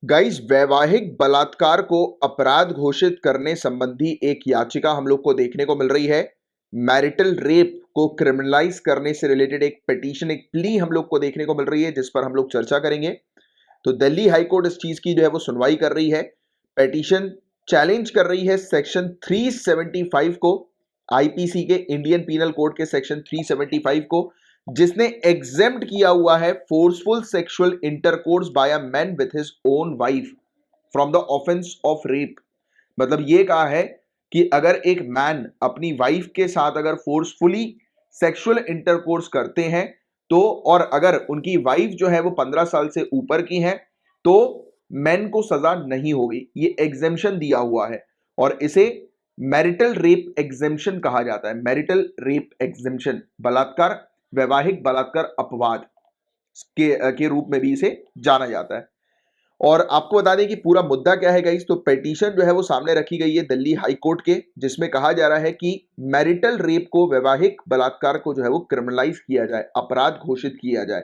Guys, वैवाहिक बलात्कार को अपराध घोषित करने संबंधी एक याचिका हम लोग को देखने को मिल रही है। मैरिटल रेप को क्रिमिनलाइज करने से रिलेटेड एक पिटीशन, एक प्ली हम लोग को देखने को मिल रही है, जिस पर हम लोग चर्चा करेंगे। तो दिल्ली हाई कोर्ट इस चीज की जो है वो सुनवाई कर रही है। पिटीशन चैलेंज कर रही है सेक्शन 375 को, आईपीसी के, इंडियन पीनल कोड के सेक्शन 375 को, जिसने एग्जेम्प्ट किया हुआ है forceful sexual intercourse by a man with his own wife from the offence of rape. मतलब ये कहा है कि अगर एक मैन अपनी वाइफ के साथ अगर फोर्सफुली सेक्सुअल इंटरकोर्स करते हैं तो, और अगर उनकी वाइफ जो है वो 15 साल से ऊपर की है, तो मैन को सजा नहीं होगी। ये एग्जेम्पशन दिया हुआ है और इसे मैरिटल रेप एग्जेम्पशन कहा जाता है। मैरिटल रेप एग्जेम्पशन, बलात्कार, वैवाहिक बलात्कार अपवाद के रूप में भी इसे जाना जाता है। और आपको बता दें कि पूरा मुद्दा क्या है गाइस। तो पिटीशन जो है वो सामने रखी गई है दिल्ली हाई कोर्ट के, जिसमें कहा जा रहा है कि मैरिटल रेप को, वैवाहिक बलात्कार को जो है वो क्रिमिनलाइज किया जाए, अपराध घोषित किया जाए।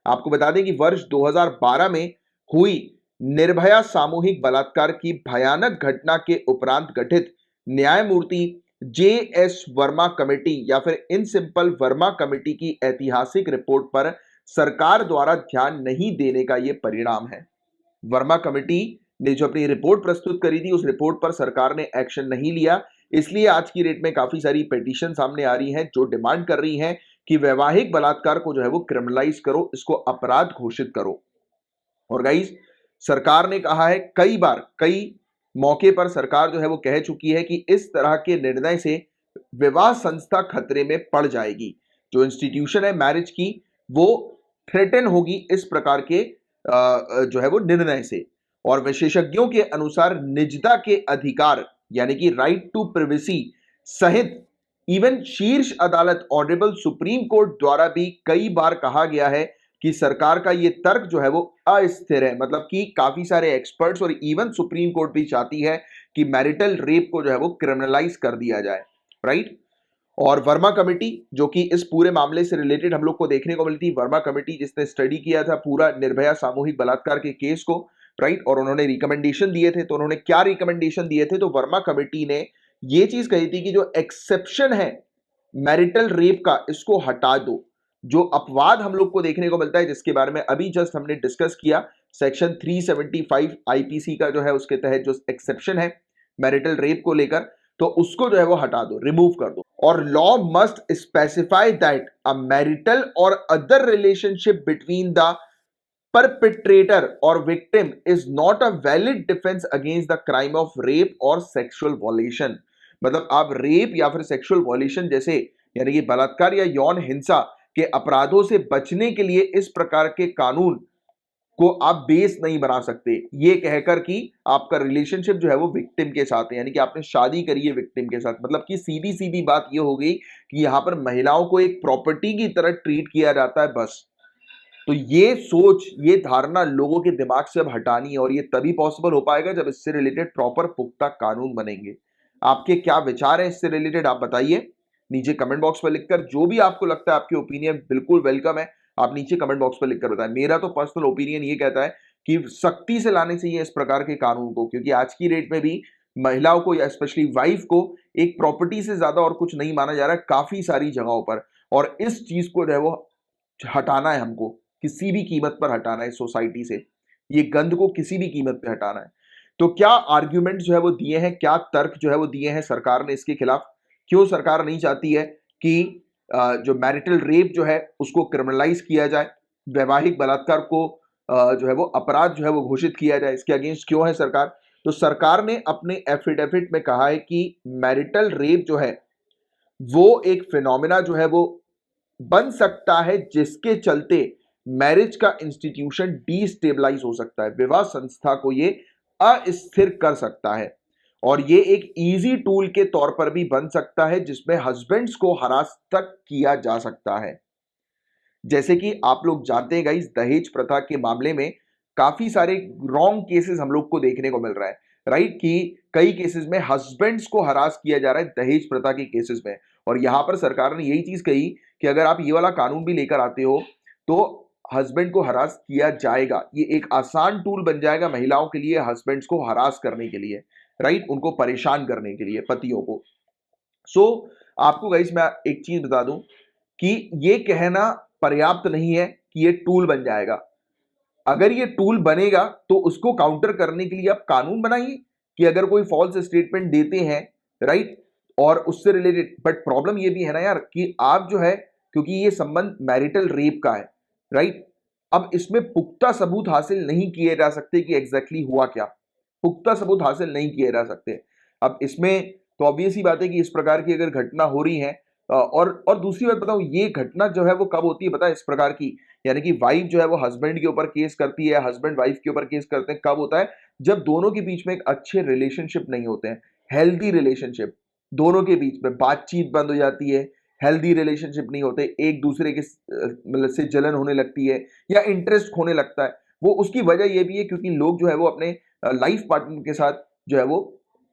आपको बता दें कि वर्ष 2012 में हुई निर्भया सामूहिक बलात्कार की भयानक घटना के उपरांत गठित न्यायमूर्ति जे एस वर्मा कमेटी या फिर इन सिंपल वर्मा कमेटी की ऐतिहासिक रिपोर्ट पर सरकार द्वारा ध्यान नहीं देने का यह परिणाम है। वर्मा कमेटी ने जो अपनी रिपोर्ट प्रस्तुत करी थी, उस रिपोर्ट पर सरकार ने एक्शन नहीं लिया। इसलिए आज की डेट में काफी सारी पिटीशन सामने आ रही हैं जो डिमांड कर रही हैं कि वैवाहिक बलात्कार को जो है वो क्रिमिनलाइज करो, इसको अपराध घोषित करो। और गाइस, सरकार ने कहा है कई बार, कई मौके पर सरकार जो है वो कह चुकी है कि इस तरह के निर्णय से विवाह संस्था खतरे में पड़ जाएगी। जो इंस्टीट्यूशन है मैरिज की, वो थ्रेटन होगी इस प्रकार के जो है वो निर्णय से। और विशेषज्ञों के अनुसार निजता के अधिकार यानी कि राइट टू प्रिवेसी सहित इवन शीर्ष अदालत ऑनरेबल सुप्रीम कोर्ट द्वारा भी कई बार कहा गया है कि सरकार का यह तर्क जो है वो अस्थिर है। मतलब कि काफी सारे एक्सपर्ट्स और इवन सुप्रीम कोर्ट भी चाहती है कि मैरिटल रेप को जो है वो क्रिमिनलाइज कर दिया जाए, राइट। और वर्मा कमेटी, जो कि इस पूरे मामले से रिलेटेड हम लोग को देखने को मिलती, वर्मा कमेटी जिसने स्टडी किया था पूरा निर्भया सामूहिक बलात्कार के केस को, राइट, और उन्होंने रिकमेंडेशन दिए थे। तो उन्होंने क्या रिकमेंडेशन दिए थे? तो वर्मा कमेटी ने ये चीज कही थी कि जो एक्सेप्शन है मैरिटल रेप का, इसको हटा दो। जो अपवाद हम लोग को देखने को मिलता है, जिसके बारे में अभी जस्ट हमने डिस्कस किया, सेक्शन 375 आईपीसी का जो है, उसके तहत जो एक्सेप्शन है मैरिटल रेप को लेकर, तो उसको जो है वो हटा दो, रिमूव कर दो। और law must specify that a marital or other relationship between the perpetrator or victim is not a valid defense against the crime of rape or sexual violation। मतलब आप रेप या फिर सेक्सुअल वॉयलेशन जैसे यानी कि बलात्कार या यौन हिंसा के अपराधों से बचने के लिए इस प्रकार के कानून को आप बेस नहीं बना सकते, ये कहकर कि आपका रिलेशनशिप जो है वो विक्टिम के साथ है, यानी कि आपने शादी करी है विक्टिम के साथ। मतलब कि सीधी सीधी बात ये हो गई कि यहां पर महिलाओं को एक प्रॉपर्टी की तरह ट्रीट किया जाता है, बस। तो ये सोच, ये धारणा लोगों के दिमाग से अब हटानी है, और ये तभी पॉसिबल हो पाएगा जब इससे रिलेटेड प्रॉपर पुख्ता कानून बनेंगे। आपके क्या विचार हैं इससे रिलेटेड, आप बताइए नीचे कमेंट बॉक्स पर लिखकर। जो भी आपको लगता है, आपकी ओपिनियन बिल्कुल वेलकम है, आप नीचे कमेंट बॉक्स पर लिखकर बताएं। मेरा तो पर्सनल ओपिनियन ये कहता है कि सख्ती से लाने चाहिए इस प्रकार के कानून को, क्योंकि आज की डेट में भी महिलाओं को या स्पेशली वाइफ को एक प्रॉपर्टी से ज्यादा और कुछ नहीं माना जा रहा है काफी सारी जगहों पर। और इस चीज को जो है वो हटाना है, हमको किसी भी कीमत पर हटाना है सोसाइटी से, ये गंद को किसी भी कीमत पे हटाना है। तो क्या आर्ग्यूमेंट जो है वो दिए हैं, क्या तर्क जो है वो दिए हैं सरकार ने इसके खिलाफ? क्यों सरकार नहीं चाहती है कि जो मैरिटल रेप जो है उसको क्रिमिनलाइज किया जाए, वैवाहिक बलात्कार को जो है वो अपराध जो है वो घोषित किया जाए? इसके अगेंस्ट क्यों है सरकार? तो सरकार ने अपने एफिडेविट में कहा है कि मैरिटल रेप जो है वो एक फिनोमिना जो है वो बन सकता है, जिसके चलते मैरिज का इंस्टीट्यूशन डीस्टेबलाइज हो सकता है, विवाह संस्था को ये अस्थिर कर सकता है। और ये एक इजी टूल के तौर पर भी बन सकता है, जिसमें हस्बैंड्स को हरास तक किया जा सकता है। जैसे कि आप लोग जानते हैं गाइस, दहेज प्रथा के मामले में काफी सारे रॉन्ग केसेस हम लोग को देखने को मिल रहा है, राइट, कि कई केसेस में हस्बैंड्स को हरास किया जा रहा है दहेज प्रथा के केसेस में। और यहां पर सरकार ने यही चीज कही कि अगर आप ये वाला कानून भी लेकर आते हो तो हस्बैंड को हरास किया जाएगा, ये एक आसान टूल बन जाएगा महिलाओं के लिए हस्बैंड्स को हरास करने के लिए, राइट, उनको परेशान करने के लिए, पतियों को। सो आपको गाइस मैं एक चीज बता दूं कि ये कहना पर्याप्त नहीं है कि ये टूल बन जाएगा। अगर ये टूल बनेगा तो उसको काउंटर करने के लिए आप कानून बनाइए कि अगर कोई फॉल्स स्टेटमेंट देते हैं, राइट, और उससे रिलेटेड। बट प्रॉब्लम ये भी है ना यार कि आप जो है, क्योंकि ये संबंध मैरिटल रेप का है, राइट, अब इसमें पुख्ता सबूत हासिल नहीं किए जा सकते कि एग्जैक्टली हुआ क्या, पुख्ता सबूत हासिल नहीं किए जा सकते। अब इसमें तो ऑब्वियस ही बात है कि इस प्रकार की अगर घटना हो रही है, और दूसरी बात बताऊं, ये घटना जो है वो कब होती है पता है इस प्रकार की, यानी कि वाइफ जो है वो हस्बैंड के ऊपर केस करती है, हस्बैंड वाइफ के ऊपर केस करते हैं, कब होता है, जब दोनों के बीच में एक अच्छे रिलेशनशिप नहीं होते हैं, हेल्दी रिलेशनशिप, दोनों के बीच में बातचीत बंद हो जाती है, हेल्दी रिलेशनशिप नहीं होते, एक दूसरे के मतलब से जलन होने लगती है या इंटरेस्ट खोने लगता है। वो उसकी वजह यह भी है क्योंकि लोग जो है वो अपने लाइफ पार्टनर के साथ जो है वो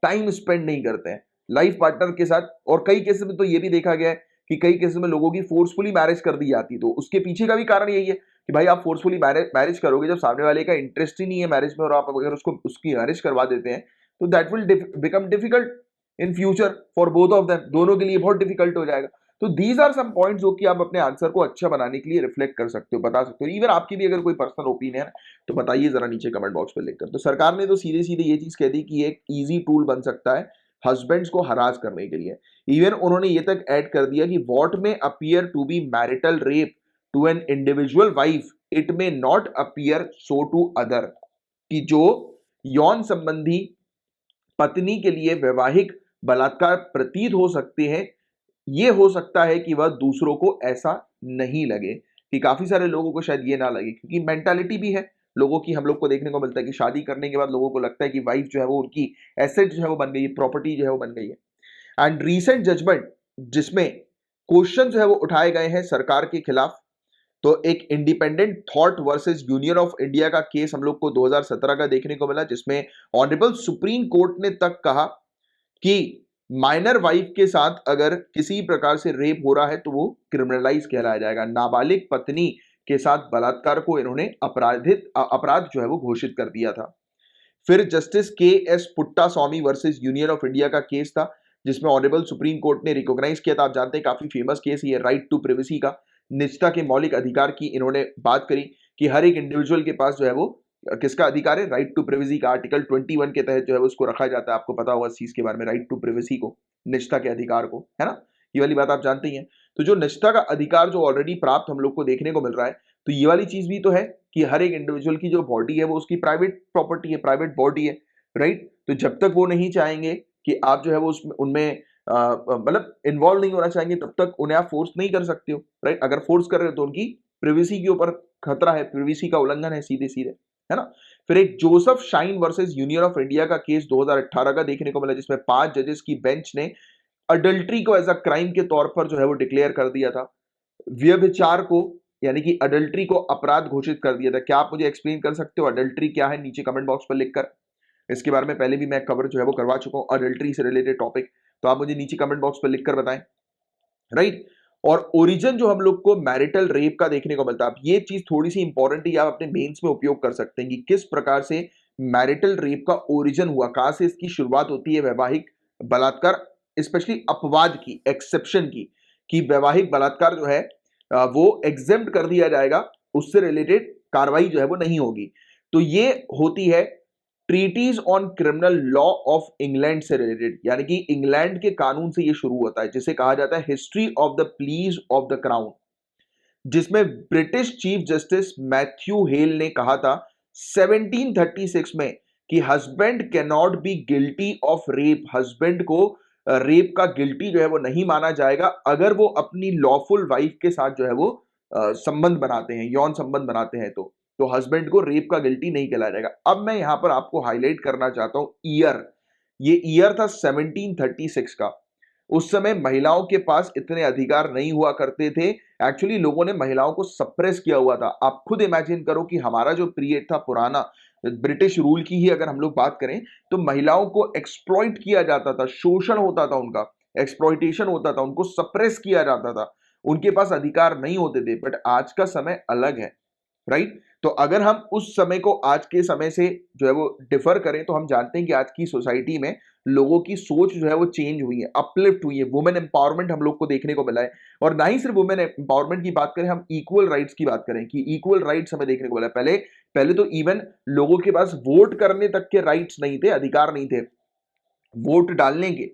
टाइम स्पेंड नहीं करते हैं लाइफ पार्टनर के साथ। और कई केसेस में तो ये भी देखा गया है कि कई केसेस में लोगों की फोर्सफुली मैरिज कर दी जाती है। तो उसके पीछे का भी कारण यही है कि भाई आप फोर्सफुली मैरिज करोगे जब सामने वाले का इंटरेस्ट ही नहीं है मैरिज में, और आप अगर उसको उसकी मैरिज करवा देते हैं तो that will become difficult in future for both of them, दोनों के लिए बहुत डिफिकल्ट हो जाएगा। तो दीज आर सम पॉइंट्स जो कि आप अपने आंसर को अच्छा बनाने के लिए रिफ्लेक्ट कर सकते हो, बता सकते हो। इवन आपकी भी अगर कोई पर्सनल ओपिनियन है तो बताइए जरा नीचे कमेंट बॉक्स पे लिखकर। तो सरकार ने तो सीधे सीधे ये चीज कह दी कि एक इजी टूल बन सकता है हस्बैंड्स को हरास करने के लिए। इवन उन्होंने ये तक ऐड कर दिया कि what may appear to be marital rape to an individual wife it may not appear so to other, कि जो यौन संबंधी पत्नी के लिए वैवाहिक बलात्कार प्रतीत हो सकते हैं, ये हो सकता है कि वह दूसरों को ऐसा नहीं लगे, कि काफी सारे लोगों को शायद ये ना लगे, क्योंकि मेंटालिटी भी है लोगों की, हम लोग को देखने को मिलता है कि शादी करने के बाद लोगों को लगता है कि वाइफ जो है वो उनकी एसेट जो है वो बन गई है, प्रॉपर्टी जो है वो बन गई है। एंड रीसेंट जजमेंट जिसमें क्वेश्चन जो है वो उठाए गए हैं सरकार के खिलाफ, तो एक independent thought versus union of India का केस हम लोग को 2017 का देखने को मिला, जिसमें ऑनरेबल सुप्रीम कोर्ट ने तक कहा कि माइनर वाइफ के साथ अगर किसी प्रकार से रेप हो रहा है तो वो क्रिमिनलाइज कहलाया जाएगा। नाबालिग पत्नी के साथ बलात्कार को इन्होंने अपराध जो है वो घोषित कर दिया था। फिर जस्टिस के S पुट्टा Swami versus union of India का केस था, जिसमें ऑनरेबल सुप्रीम कोर्ट ने रिकॉग्नाइज किया था, आप जानते हैं काफी फेमस केस ये, राइट टू प्रिवेसी का, निजता के मौलिक अधिकार की इन्होंने बात करी कि हर एक इंडिविजुअल के पास जो है वो किसका अधिकार है, राइट टू प्रिवेसी का। आर्टिकल 21 के तहत जो है उसको रखा जाता है, आपको पता होगा इस चीज के बारे में, राइट टू प्रिवेसी को, निजता के अधिकार को, है ना, ये वाली बात आप जानते ही हैं। तो जो निजता का अधिकार जो ऑलरेडी प्राप्त हम लोग को देखने को मिल रहा है, तो ये वाली चीज भी तो है कि हर एक इंडिविजुअल की जो बॉडी है वो उसकी प्राइवेट प्रॉपर्टी है, प्राइवेट बॉडी है, राइट। तो जब तक वो नहीं चाहेंगे कि आप जो है वो उसमें उनमें मतलब इन्वॉल्व नहीं होना चाहेंगे, तब तक उन्हें आप फोर्स नहीं कर सकते हो, राइट। अगर फोर्स कर रहे हो तो उनकी प्रिवेसी के ऊपर खतरा है, प्रिवेसी का उल्लंघन है सीधे सीधे, है ना। फिर एक Joseph shine versus union of India का केस 2018 का देखने को मिला, जिसमें 5 जजेस की बेंच ने अडल्ट्री को एज अ क्राइम के तौर पर जो है वो डिक्लेयर कर दिया था, व्यभिचार को यानी कि अडल्ट्री को अपराध घोषित कर दिया था। क्या आप मुझे एक्सप्लेन कर सकते हो अडल्ट्री क्या है, नीचे कमेंट बॉक्स पर लिखकर। इसके बारे में पहले भी मैं कवर जो है वो करवा चुका हूं, अडल्ट्री से रिलेटेड टॉपिक, तो आप मुझे नीचे कमेंट बॉक्स पर लिखकर बताएं, राइट। और ओरिजिन जो हम लोग को मैरिटल रेप का देखने को मिलता है, ये चीज थोड़ी सी इंपॉर्टेंट है, आप अपने मेंस में उपयोग कर सकते हैं कि किस प्रकार से मैरिटल रेप का ओरिजिन हुआ, कहां से इसकी शुरुआत होती है वैवाहिक बलात्कार, स्पेशली अपवाद की, एक्सेप्शन की, कि वैवाहिक बलात्कार जो है वो एग्जेम्प्ट कर दिया जाएगा, उससे रिलेटेड कार्रवाई जो है वो नहीं होगी। तो ये होती है treaties on criminal law of England से रिलेटेड, यानी कि इंग्लैंड के कानून से ये शुरू होता है, जिसे कहा जाता है history of the pleas of the crown, जिसमें British chief justice Matthew Hale ने कहा था 1736 में कि husband can not be guilty of rape, husband को रेप का गिल्टी जो है वो नहीं माना जाएगा अगर वो अपनी लॉफुल वाइफ के साथ जो है वो संबंध बनाते हैं, यौन संबंध बनाते हैं, तो हस्बैंड को रेप का गिल्टी नहीं कहलाया जाएगा। अब मैं यहां पर आपको हाईलाइट करना चाहता हूं ईयर, ये ईयर था 1736 का। उस समय महिलाओं के पास इतने अधिकार नहीं हुआ करते थे, एक्चुअली लोगों ने महिलाओं को सप्रेस किया हुआ था। आप खुद इमेजिन करो कि हमारा जो पीरियड था पुराना, ब्रिटिश रूल की ही अगर हम लोग बात करें, तो महिलाओं को एक्सप्लॉइट किया जाता था, शोषण होता था उनका, एक्सप्लॉइटेशन होता था, उनको सप्रेस किया जाता था, उनके पास अधिकार नहीं होते थे। बट आज का समय अलग है, राइट। तो अगर हम उस समय को आज के समय से जो है वो डिफर करें, तो हम जानते हैं कि आज की सोसाइटी में लोगों की सोच जो है वो चेंज हुई है, अपलिफ्ट हुई है, वुमेन एम्पावरमेंट हम लोग को देखने को मिला है। और ना ही सिर्फ वुमेन एम्पावरमेंट की बात करें, हम इक्वल राइट्स की बात करें कि इक्वल राइट्स हमें देखने को मिला है। पहले पहले तो इवन लोगों के पास वोट करने तक के राइट्स नहीं थे, अधिकार नहीं थे। वोट डालने के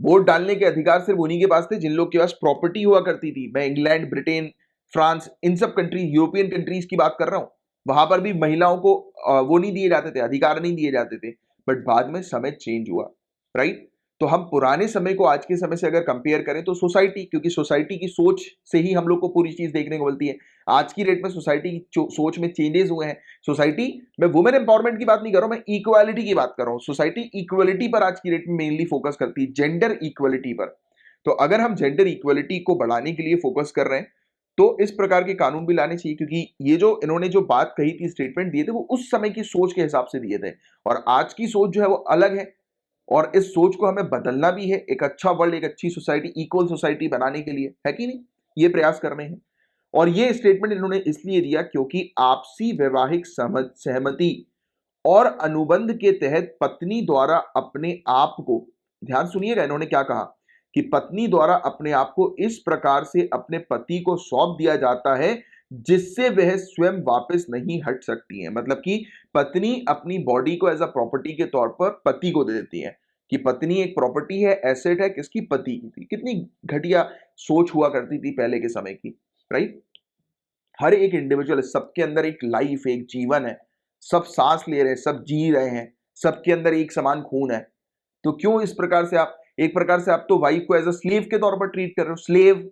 वोट डालने के अधिकार सिर्फ उन्हीं के पास थे जिन लोग के पास प्रॉपर्टी हुआ करती थी। मैं इंग्लैंड, ब्रिटेन, फ्रांस, इन सब कंट्री, यूरोपियन कंट्रीज की बात कर रहा हूं। वहां पर भी महिलाओं को वो नहीं दिए जाते थे, अधिकार नहीं दिए जाते थे। बट बाद में समय चेंज हुआ, राइट। तो हम पुराने समय को आज के समय से अगर कंपेयर करें, तो सोसाइटी, क्योंकि सोसाइटी की सोच से ही हम लोग को पूरी चीज देखने को मिलती है। आज की डेट में सोसाइटी की सोच में चेंजेस हुए हैं। सोसाइटी मैं वुमेन एम्पावरमेंट की बात नहीं कर रहा हूं, मैं इक्वालिटी की बात कर रहा हूं। सोसाइटी इक्वालिटी पर आज की डेट में मेनली फोकस करती है, जेंडर इक्वालिटी पर। तो अगर हम जेंडर इक्वालिटी को बढ़ाने के लिए फोकस कर रहे हैं, तो इस प्रकार के कानून भी लाने चाहिए, क्योंकि ये जो इन्होंने जो बात कही थी, स्टेटमेंट दिए थे, वो उस समय की सोच के हिसाब से दिए थे। और आज की सोच जो है वो अलग है, और इस सोच को हमें बदलना भी है, एक अच्छा वर्ल्ड, एक अच्छी सोसाइटी, इक्वल सोसाइटी बनाने के लिए, है कि नहीं? ये प्रयास करने हैं। और ये स्टेटमेंट इन्होंने इसलिए दिया क्योंकि आपसी वैवाहिक सहमति और अनुबंध के तहत पत्नी द्वारा अपने आप को, ध्यान सुनिएगा इन्होंने क्या कहा, कि पत्नी द्वारा अपने आप को इस प्रकार से अपने पति को सौंप दिया जाता है जिससे वह स्वयं वापस नहीं हट सकती है। मतलब कि पत्नी अपनी बॉडी को एज अ प्रॉपर्टी के तौर पर पति को दे देती है, कि पत्नी एक प्रॉपर्टी है, एसेट है, किसकी? पति की थी। कितनी घटिया सोच हुआ करती थी पहले के समय की, राइट। हर एक इंडिविजुअल, सबके अंदर एक लाइफ, एक जीवन है, सब सांस ले रहे हैं, सब जी रहे हैं, सबके अंदर एक समान खून है। तो क्यों इस प्रकार से आप, एक प्रकार से आप तो वाइफ को एज अ स्लेव के तौर पर ट्रीट कर रहे हो। स्लेव,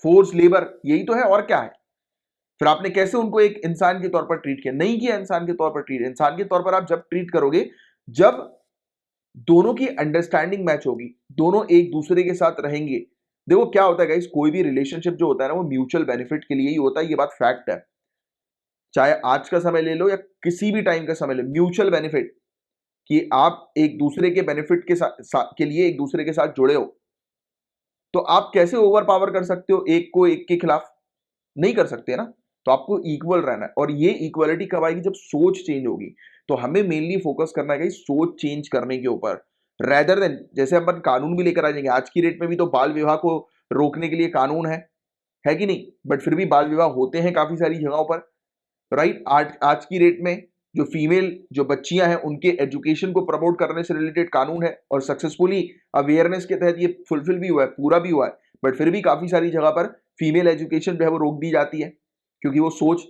फोर्स लेबर, यही तो है, और क्या है? फिर आपने कैसे उनको एक इंसान के तौर पर ट्रीट किया? नहीं किया इंसान के तौर पर ट्रीट। इंसान के तौर पर आप जब ट्रीट करोगे, जब दोनों की अंडरस्टैंडिंग मैच होगी, दोनों एक दूसरे के साथ रहेंगे। देखो क्या होता है गाइस, कोई भी रिलेशनशिप जो होता है ना, वो म्यूचुअल बेनिफिट के लिए ही होता है, ये बात फैक्ट है। चाहे आज का समय ले लो या किसी भी टाइम का समय ले, म्यूचुअल बेनिफिट, कि आप एक दूसरे के बेनिफिट के लिए एक दूसरे के साथ जुड़े हो। तो आप कैसे ओवर पावर कर सकते हो एक को एक के खिलाफ? नहीं कर सकते ना। तो आपको इक्वल रहना है, और ये इक्वलिटी कब आएगी? जब सोच चेंज होगी। तो हमें मेनली फोकस करना है कि सोच चेंज करने के ऊपर, रेदर देन, जैसे अपन कानून भी लेकर आ जाएंगे। आज की डेट में भी तो बाल विवाह को रोकने के लिए कानून है कि नहीं? बट फिर भी बाल विवाह होते हैं काफी सारी जगहों पर, राइट। आज आज की डेट में जो फीमेल जो बच्चियां हैं, उनके एजुकेशन को प्रमोट करने से रिलेटेड कानून है, और सक्सेसफुली अवेयरनेस के तहत ये फुलफिल भी हुआ है, पूरा भी हुआ है। बट फिर भी काफी सारी जगह पर फीमेल एजुकेशन जो है वो रोक दी जाती है, क्योंकि वो सोच,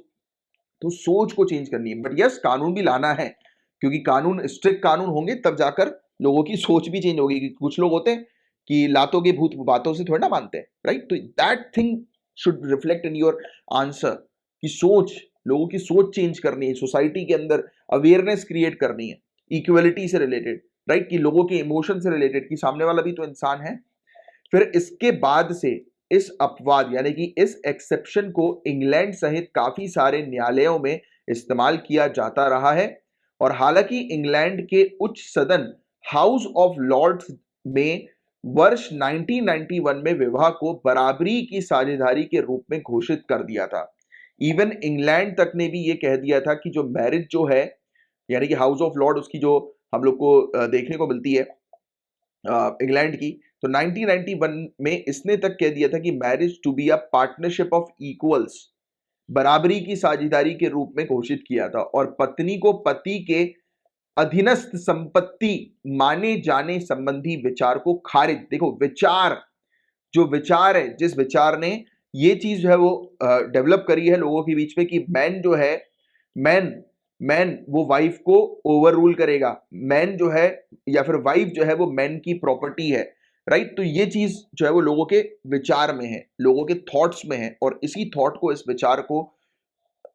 तो सोच को चेंज करनी है। बट यस, कानून भी लाना है, क्योंकि कानून, स्ट्रिक्ट कानून होंगे तब जाकर लोगों की सोच भी चेंज होगी। कुछ लोग होते हैं कि लातों के भूत बातों से थोड़ा ना मानते हैं, राइट। तो that thing should reflect in your answer, कि सोच, लोगों की सोच चेंज करनी है, सोसाइटी के अंदर अवेयरनेस क्रिएट करनी है, इक्वलिटी से रिलेटेड, राइट, कि लोगों के इमोशन से रिलेटेड, कि सामने वाला भी तो इंसान है। फिर इसके बाद से इस अपवाद, यानी कि इस एक्सेप्शन को इंग्लैंड सहित काफी सारे न्यायालयों में इस्तेमाल किया जाता रहा है। और हालांकि इंग्लैंड के उच्च सदन, हाउस ऑफ लॉर्ड्स में वर्ष 1991 में विवाह को बराबरी की साझेदारी के रूप में घोषित कर दिया था। इवन इंग्लैंड तक ने भी ये कह दिया था कि जो मैरिज जो है, यानी कि हाउस ऑफ लॉर्ड, उसकी जो हम लोग को देखने को मिलती है इंग्लैंड की, तो 1991 में इसने तक कह दिया था कि marriage to be a partnership of equals, बराबरी की साझेदारी के रूप में घोषित किया था, और पत्नी को पति के अधीनस्थ संपत्ति माने जाने संबंधी विचार को खारिज, देखो विचार, जो विचार है, जिस विचार ने ये चीज जो है वो डेवलप करी है लोगों के बीच में, कि मैन जो है, मैन मैन वो वाइफ को ओवर रूल करेगा, मैन जो है या फिर वाइफ जो है वो मैन की प्रॉपर्टी है, राइट। तो ये चीज जो है वो लोगों के विचार में है, लोगों के थॉट्स में है, और इसी थॉट को, इस विचार को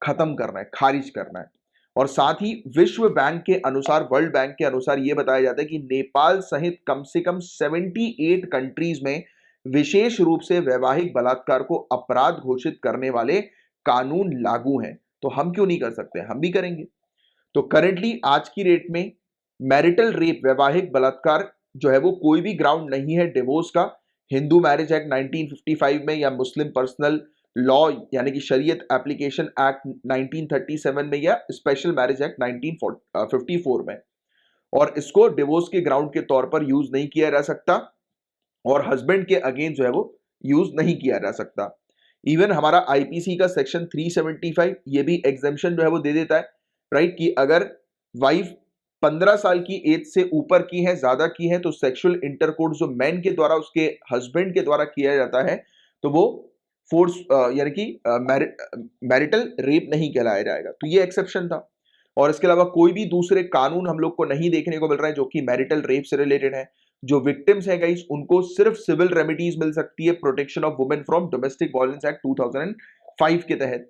खत्म करना है, खारिज करना है। और साथ ही विश्व बैंक के अनुसार, वर्ल्ड बैंक के अनुसार ये बताया जाता है कि नेपाल सहित कम से कम 78 कंट्रीज में विशेष रूप से वैवाहिक बलात्कार को अपराध घोषित करने वाले कानून लागू हैं। तो हम क्यों नहीं कर सकते? हम भी करेंगे। तो करेंटली आज की डेट में मैरिटल रेप, वैवाहिक बलात्कार जो है वो कोई भी ग्राउंड नहीं है डिवोर्स का। हिंदू मैरिज एक्ट 1955 में या मुस्लिम पर्सनल लॉ यानी कि शरीयत एप्लीकेशन एक्ट 1937 में या स्पेशल मैरिज एक्ट 1954 में। और इसको डिवोर्स के ग्राउंड के तौर पर यूज नहीं किया जा सकता और हस्बैंड के अगेंस्ट जो है वो यूज नहीं किया जा सकता। इवन हमारा आईपीसी का सेक्शन 375 ये भी एग्जेम्पशन जो है वो दे देता है, राइट, कि अगर वाइफ 15 साल की एज से ऊपर की है, ज्यादा की है, तो सेक्सुअल इंटरकोर्स जो मैन के द्वारा उसके हस्बैंड के द्वारा किया जाता है तो वो फोर्स यानी कि मैरिटल रेप नहीं कहलाया जाएगा। तो ये एक्सेप्शन था। और इसके अलावा कोई भी दूसरे कानून हम लोग को नहीं देखने को मिल रहा है जो कि मैरिटल रेप से रिलेटेड है। जो विक्टिम्स है गाइस उनको सिर्फ सिविल रेमेडीज मिल सकती है protection of women from domestic violence act 2005 के तहत।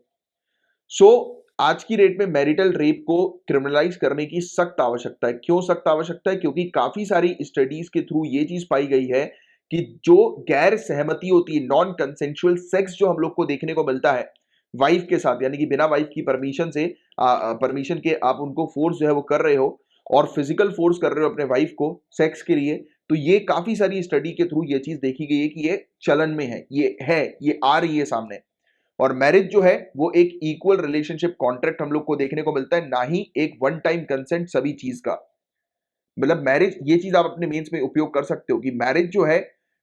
सो आज की डेट में मैरिटल रेप को क्रिमिनलाइज करने की सख्त आवश्यकता है। क्यों सख्त आवश्यकता है? क्योंकि काफी सारी स्टडीज के थ्रू ये चीज पाई गई है कि जो गैर सहमति होती है, नॉन कंसेंशुअल सेक्स जो हम लोग को देखने को मिलता है वाइफ के साथ, यानी कि बिना वाइफ की परमिशन के आप उनको फोर्स जो है वो कर रहे हो और फिजिकल फोर्स कर रहे हो अपने वाइफ को सेक्स के लिए, तो ये काफी सारी स्टडी के थ्रू ये चीज देखी गई है कि ये चलन में है, ये आ रही है सामने। और मैरिज जो है वो एक इक्वल रिलेशनशिप कॉन्ट्रैक्ट हम लोग को देखने को मिलता है, ना ही एक वन टाइम कंसेंट सभी चीज का। मतलब मैरिज, ये चीज आप अपने मेंस में उपयोग कर सकते हो कि मैरिज जो है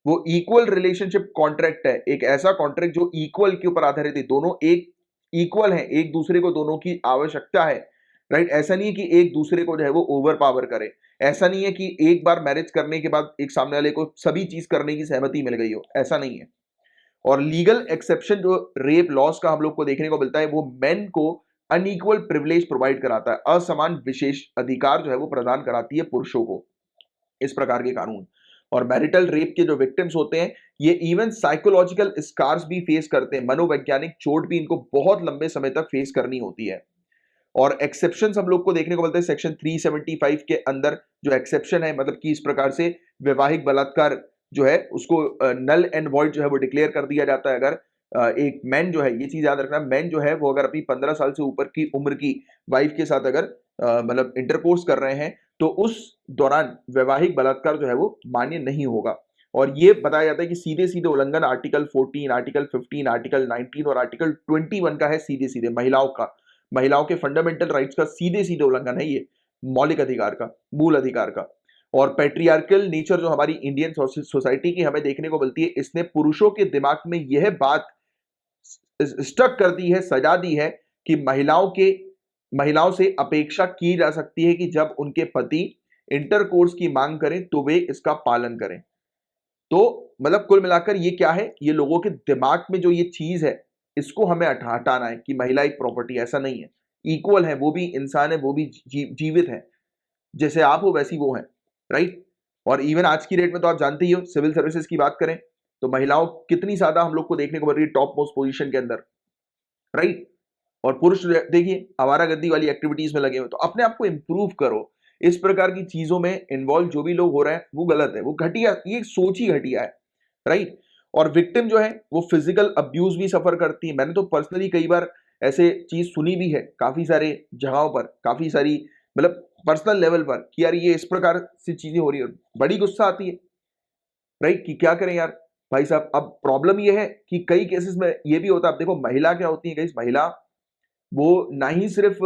वो इक्वल रिलेशनशिप कॉन्ट्रैक्ट है, एक ऐसा कॉन्ट्रैक्ट जो इक्वल के ऊपर आधारित है, दोनों एक इक्वल है, एक दूसरे को दोनों की आवश्यकता है, राइट। ऐसा नहीं है कि एक दूसरे को जो है वो ओवर पावर करे, ऐसा नहीं है कि एक बार मैरिज करने के बाद एक सामने वाले को सभी चीज करने की सहमति मिल गई हो, ऐसा नहीं है। और लीगल एक्सेप्शन जो रेप लॉस का हम लोग को देखने को मिलता है वो मेन को अनइक्वल प्रिविलेज प्रोवाइड कराता है, असमान विशेष अधिकार जो है वो प्रदान कराती है पुरुषों को इस प्रकार के कानून। और मैरिटल रेप के जो विक्टिम्स होते हैं ये इवन साइकोलॉजिकल स्कार्स भी फेस करते हैं, मनोवैज्ञानिक चोट भी इनको बहुत लंबे समय तक फेस करनी होती है। और एक्सेप्शंस हम लोग को देखने को मिलता है सेक्शन 375 के अंदर जो एक्सेप्शन है, मतलब कि इस प्रकार से वैवाहिक बलात्कार जो है उसको नल एंड वॉइड जो है वो डिक्लेयर कर दिया जाता है। अगर एक मैन जो है, ये चीज याद रखना, मैन जो है वो अगर अपनी 15 साल से ऊपर की उम्र की वाइफ के साथ अगर मतलब इंटरकोर्स कर रहे हैं तो उस दौरान वैवाहिक बलात्कार जो है वो मान्य नहीं होगा। और ये बताया जाता है कि सीधे सीधे उल्लंघन आर्टिकल 14, आर्टिकल 15, आर्टिकल 19 और आर्टिकल 21 का है, सीधे सीधे महिलाओं के फंडामेंटल राइट्स का सीधे सीधे उल्लंघन है ये, मौलिक अधिकार का, मूल अधिकार का। और पैट्रियार्कल नेचर जो हमारी इंडियन सोसाइटी की हमें देखने को मिलती है, इसने पुरुषों के दिमाग में यह बात स्टक कर दी है, सजा दी है कि महिलाओं से अपेक्षा की जा सकती है कि जब उनके पति इंटरकोर्स की मांग करें तो वे इसका पालन करें। तो मतलब कुल मिलाकर ये क्या है, ये लोगों के दिमाग में जो ये चीज है इसको हमें हटाना है कि महिला एक प्रॉपर्टी, ऐसा नहीं है, इक्वल है, वो भी इंसान है, वो भी जीवित है, जैसे आप हो वैसी वो है, राइट। और इवन आज की डेट में तो आप जानते ही हो, सिविल सर्विसेज की बात करें तो महिलाओं कितनी ज्यादा हम लोग को देखने को मिल रही है टॉप मोस्ट पोजीशन के अंदर, राइट। और पुरुष देखिए आवारागर्दी वाली एक्टिविटीज में लगे हुए। तो अपने आप को इंप्रूव करो, इस प्रकार की चीजों में इन्वॉल्व जो भी लोग हो रहे हैं वो गलत है, वो घटिया, ये सोच ही घटिया है, राइट। और विक्टिम जो है वो फिजिकल अब्यूज भी सफर करती है। मैंने तो पर्सनली कई बार ऐसे चीज सुनी भी है काफी सारे जगहों पर, काफी सारी मतलब पर्सनल लेवल पर कि यार ये इस प्रकार से चीजें हो रही है, बड़ी गुस्सा आती है, राइट, कि क्या करें यार भाई साहब। अब प्रॉब्लम ये है कि कई केसेस में ये भी होता है, आप देखो महिला क्या होती है गाइस, महिला वो ना ही सिर्फ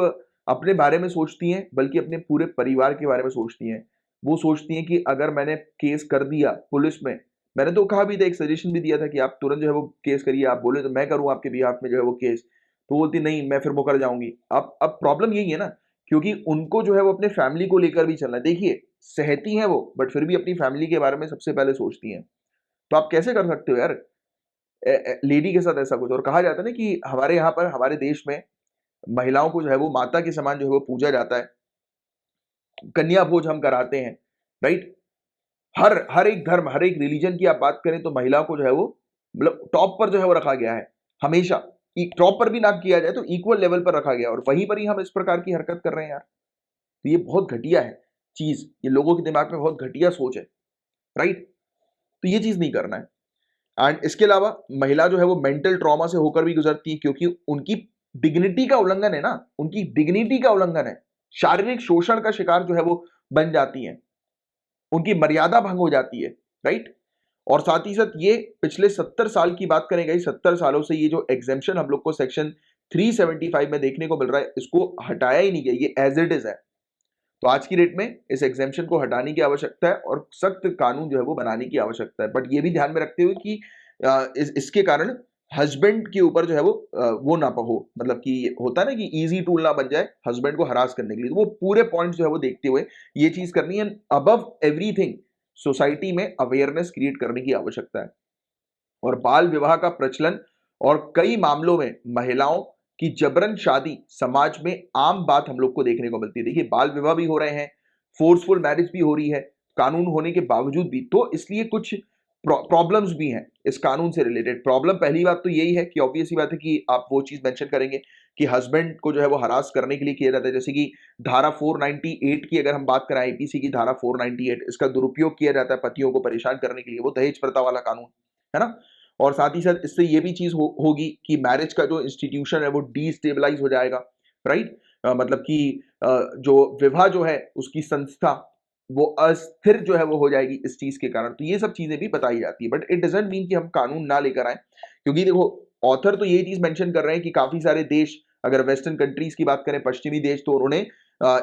अपने बारे में सोचती हैं बल्कि अपने पूरे परिवार के बारे में सोचती हैं। वो सोचती हैं कि अगर मैंने केस कर दिया पुलिस में, मैंने तो कहा भी था, एक सजेशन भी दिया था कि आप तुरंत जो है वो केस करिए, आप बोले तो मैं करूं आपके बिहाफ में जो है वो केस, तो बोलती नहीं मैं फिर मुकर जाऊंगी। अब प्रॉब्लम यही है ना, क्योंकि उनको जो है वो अपने फैमिली को लेकर भी चलना है। देखिए सहती हैं वो बट फिर भी अपनी फैमिली के बारे में सबसे पहले सोचती हैं। तो आप कैसे कर सकते हो यार लेडी के साथ ऐसा कुछ। और कहा जाता है ना कि हमारे यहाँ पर, हमारे देश में महिलाओं को जो है वो माता के समान जो है वो पूजा जाता है, कन्या भोज हम कराते हैं, राइट। हर एक धर्म, हर एक रिलीजन की आप बात करें तो महिला को जो है वो मतलब टॉप पर जो है वो रखा गया है, हमेशा टॉप पर भी ना किया जाए तो इक्वल लेवल पर रखा गया, और वहीं पर ही हम इस प्रकार की हरकत कर रहे हैं यार। तो ये बहुत घटिया है चीज, ये लोगों के दिमाग में बहुत घटिया सोच है, राइट। तो ये चीज नहीं करना है। एंड इसके अलावा महिला जो है वो मेंटल ट्रॉमा से होकर भी गुजरती है, क्योंकि उनकी डिग्निटी का उल्लंघन है ना, उनकी डिग्निटी का उल्लंघन है, शारीरिक शोषण का शिकार जो है वो बन जाती है, उनकी मर्यादा भंग हो जाती है, राइट। और साथ ही साथ ये पिछले 70 साल की बात करें गाइस, 70 सालों से ये जो एग्जेम्पशन हम लोग को सेक्शन 375 में देखने को मिल रहा है, इसको हटाया ही नहीं गया, ये एज इट इज है। तो आज की डेट में इस एग्जेम्पशन को हटाने की आवश्यकता है और सख्त कानून जो है वो बनाने की आवश्यकता है। बट ये भी ध्यान में रखते हुए कि इसके कारण हस्बैंड के ऊपर जो है वो ना हो, मतलब कि होता है ना कि इजी टूल ना बन जाए हस्बैंड को हरास करने के लिए। तो वो पूरे पॉइंट जो है वो देखते हुए ये चीज करनी है। अबव एवरीथिंग सोसाइटी में अवेयरनेस क्रिएट करने की आवश्यकता है। और बाल विवाह का प्रचलन और कई मामलों में महिलाओं की जबरन शादी समाज में आम बात हम लोग को देखने को मिलती है। देखिए, बाल विवाह भी हो रहे हैं, फोर्सफुल मैरिज भी हो रही है कानून होने के बावजूद भी। तो इसलिए कुछ प्रॉब्लम्स भी हैं इस कानून से रिलेटेड। प्रॉब्लम पहली बात तो यही है कि ऑब्वियस ही बात है कि आप वो चीज मेंशन करेंगे कि हस्बैंड को जो है वो हरास करने के लिए किया जाता है। जैसे कि धारा 498 की अगर हम बात करें, आईपीसी की धारा 498, इसका दुरुपयोग किया जाता है पतियों को परेशान करने के लिए, वो दहेज प्रथा वाला कानून है ना। और साथ ही साथ इससे ये भी चीज होगी कि मैरिज का जो इंस्टीट्यूशन है वो डीस्टेबलाइज हो जाएगा, राइट। मतलब कि जो विवाह जो है उसकी संस्था वो अस्थिर जो है वो हो जाएगी इस चीज के कारण। तो ये सब चीजें भी बताई जाती है। बट इट डजंट मीन कि हम कानून ना लेकर आए, क्योंकि देखो ऑथर तो ये चीज मेंशन कर रहे हैं कि काफी सारे देश, अगर वेस्टर्न कंट्रीज की बात करें, पश्चिमी देश, तो उन्होंने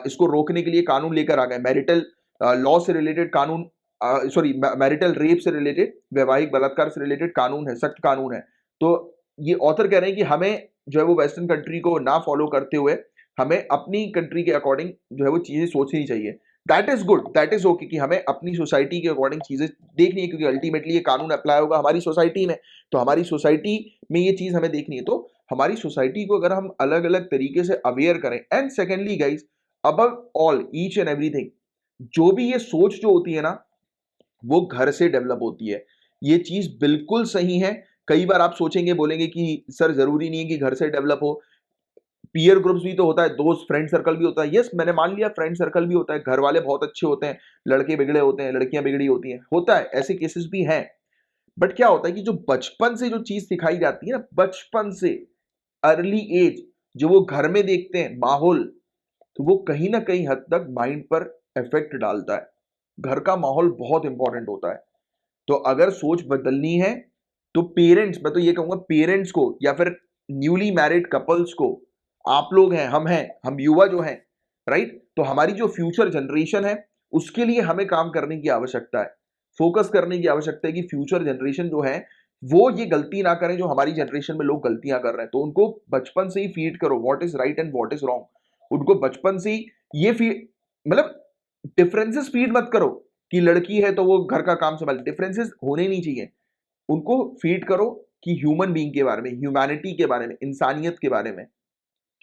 इसको रोकने के लिए कानून लेकर आ गए। मैरिटल लॉ से रिलेटेड कानून, सॉरी मैरिटल रेप से रिलेटेड, वैवाहिक बलात्कार से रिलेटेड कानून है, सख्त कानून है। तो ये ऑथर कह रहे हैं कि हमें जो है वो वेस्टर्न कंट्री को ना फॉलो करते हुए हमें अपनी कंट्री के अकॉर्डिंग जो है वो चीजें सोचनी चाहिए। That is good, that is okay कि हमें अपनी सोसाइटी के अकॉर्डिंग चीजें देखनी है, क्योंकि अल्टीमेटली ये कानून अप्लाई होगा हमारी सोसाइटी में। तो हमारी सोसाइटी में ये चीज हमें देखनी है। तो हमारी सोसाइटी को अगर हम अलग अलग तरीके से अवेयर करें, and secondly guys, above all each and everything, जो भी ये सोच जो होती है ना वो घर से डेवलप होती है। ये चीज बिल्कुल सही है। कई बार आप सोचेंगे, बोलेंगे कि सर जरूरी नहीं है कि घर से डेवलप हो, पीयर ग्रुप्स भी तो होता है, दोस्त फ्रेंड सर्कल भी होता है। यस, मैंने मान लिया फ्रेंड सर्कल भी होता है, घर वाले बहुत अच्छे होते हैं, लड़के बिगड़े होते हैं, लड़कियां बिगड़ी होती हैं, होता है, ऐसे केसेस भी हैं। बट क्या होता है कि जो बचपन से जो चीज सिखाई जाती है ना, बचपन से, अर्ली एज, जो वो घर में देखते हैं माहौल, तो वो कहीं ना कहीं हद तक माइंड पर इफेक्ट डालता है। घर का माहौल बहुत इंपॉर्टेंट होता है। तो अगर सोच बदलनी है तो पेरेंट्स, मैं तो ये कहूंगा पेरेंट्स को या फिर न्यूली मैरिड कपल्स को, आप लोग हैं, हम युवा जो हैं, राइट, तो हमारी जो फ्यूचर जनरेशन है उसके लिए हमें काम करने की आवश्यकता है, फोकस करने की आवश्यकता है कि फ्यूचर जनरेशन जो है वो ये गलती ना करें जो हमारी जनरेशन में लोग गलतियां कर रहे हैं। तो उनको बचपन से ही फीड करो what is right and what is wrong. उनको बचपन से ही ये फीड, मतलब डिफरेंसेस फीड मत करो कि लड़की है तो वो घर का काम संभाल, डिफरेंसेस होने नहीं चाहिए। उनको फीड करो कि ह्यूमन बीइंग के बारे में, ह्यूमैनिटी के बारे में, इंसानियत के बारे में,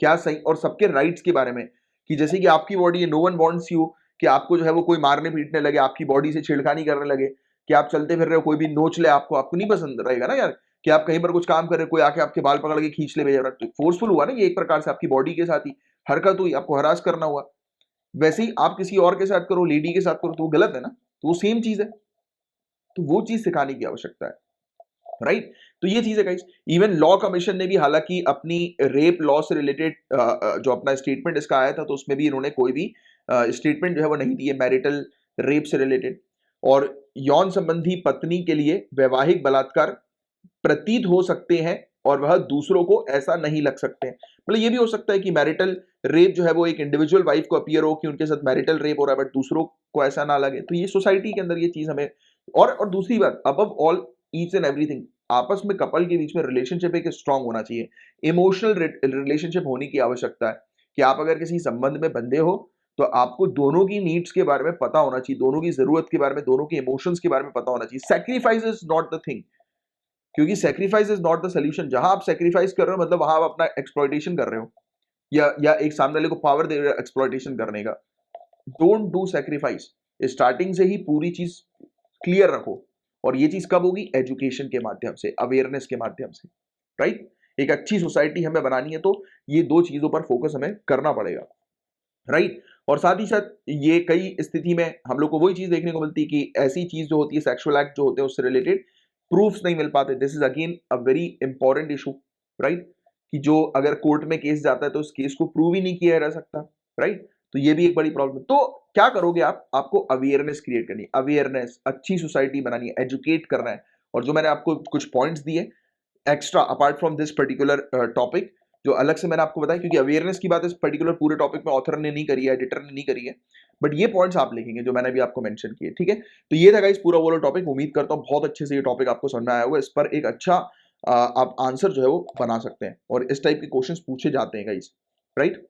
क्या सही, और सबके राइट्स के बारे में। कि जैसे कि आपकी बॉडी है, नो वन वांट्स यू कि आपको जो है वो कोई मारने पीटने लगे, आपकी बॉडी से छेड़खानी करने लगे, कि आप चलते फिर रहे हो कोई भी नोच ले आपको, आपको नहीं पसंद रहेगा ना यार। कि आप कहीं पर कुछ काम कर रहे हो, कोई आके आपके बाल पकड़ के खींच ले भेज रहा है, फोर्सफुल हुआ ना ये, एक प्रकार से आपकी बॉडी के साथ ही हरकत हुई, आपको हरास करना हुआ। वैसे ही आप किसी और के साथ करो, लेडी के साथ करो, तो वो गलत है ना, तो वो सेम चीज है। तो वो चीज सिखाने की आवश्यकता है, राइट। तो ये चीज है गाइस। इवन लॉ कमीशन ने भी हालांकि अपनी रेप लॉ से रिलेटेड जो अपना स्टेटमेंट इसका आया था, तो उसमें भी इन्होंने कोई भी स्टेटमेंट जो है वो नहीं दी है मैरिटल रेप से रिलेटेड। और यौन संबंधी पत्नी के लिए वैवाहिक बलात्कार प्रतीत हो सकते हैं और वह दूसरों को ऐसा नहीं लग सकते। मतलब ये भी हो सकता है कि मैरिटल रेप जो है वो एक इंडिविजुअल वाइफ को अपीयर हो कि उनके साथ मैरिटल रेप हो रहा है, बट दूसरों को ऐसा ना लगे। तो ये सोसाइटी के अंदर ये चीज हमें, और दूसरी बात, above all each and everything, आपस में कपल के बीच में रिलेशनशिप एक स्ट्रांग होना चाहिए। इमोशनल रिलेशनशिप होने की आवश्यकता है कि आप अगर किसी संबंध में बंधे हो तो आपको दोनों की नीड्स के बारे में पता होना चाहिए, दोनों की जरूरत के बारे में, दोनों के इमोशंस के बारे में पता होना चाहिए। Sacrifice is not the thing, क्योंकि sacrifice is not the solution. जहां आप सेक्रीफाइस कर रहे हो मतलब वहां आप अपना एक्सप्लॉइटेशन कर रहे हो, या एक सामने वाले को पावर दे रहे हो एक्सप्लॉइटेशन करने का। Don't do sacrifice. स्टार्टिंग से ही पूरी चीज क्लियर रखो। और ये चीज कब होगी? एजुकेशन के माध्यम से, अवेयरनेस के माध्यम से, राइट। एक अच्छी सोसाइटी हमें बनानी है तो ये दो चीजों पर फोकस हमें करना पड़ेगा, राइट। और साथ ही साथ ये कई स्थिति में हम लोग को वही चीज देखने को मिलती है कि ऐसी चीज जो होती है, सेक्सुअल एक्ट जो होते हैं उससे रिलेटेड प्रूफ्स नहीं मिल पाते। This is again a very important issue, right. कि जो अगर कोर्ट में केस जाता है तो उस केस को प्रूव ही नहीं किया जा सकता, राइट। तो ये भी एक बड़ी प्रॉब्लम है। तो क्या करोगे आप? आपको अवेयरनेस क्रिएट करनी है, अवेयरनेस, अच्छी सोसाइटी बनानी है, एजुकेट करना है। और जो मैंने आपको कुछ पॉइंट्स दिए extra apart from this particular topic, जो अलग से मैंने आपको बताया, क्योंकि अवेयरनेस की बात इस पर्टिकुलर पूरे टॉपिक में ऑथर ने नहीं करी है, एडिटर ने नहीं करी है, बट ये पॉइंट्स आप लिखेंगे जो मैंने भी आपको मेंशन किए, ठीक है? तो ये था गाइस पूरा वो टॉपिक। उम्मीद करता हूँ बहुत अच्छे से ये टॉपिक आपको समझ में आया होगा। इस पर एक अच्छा आप आंसर जो है वो बना सकते हैं, और इस टाइप के क्वेश्चंस पूछे जाते हैं गाइस, राइट?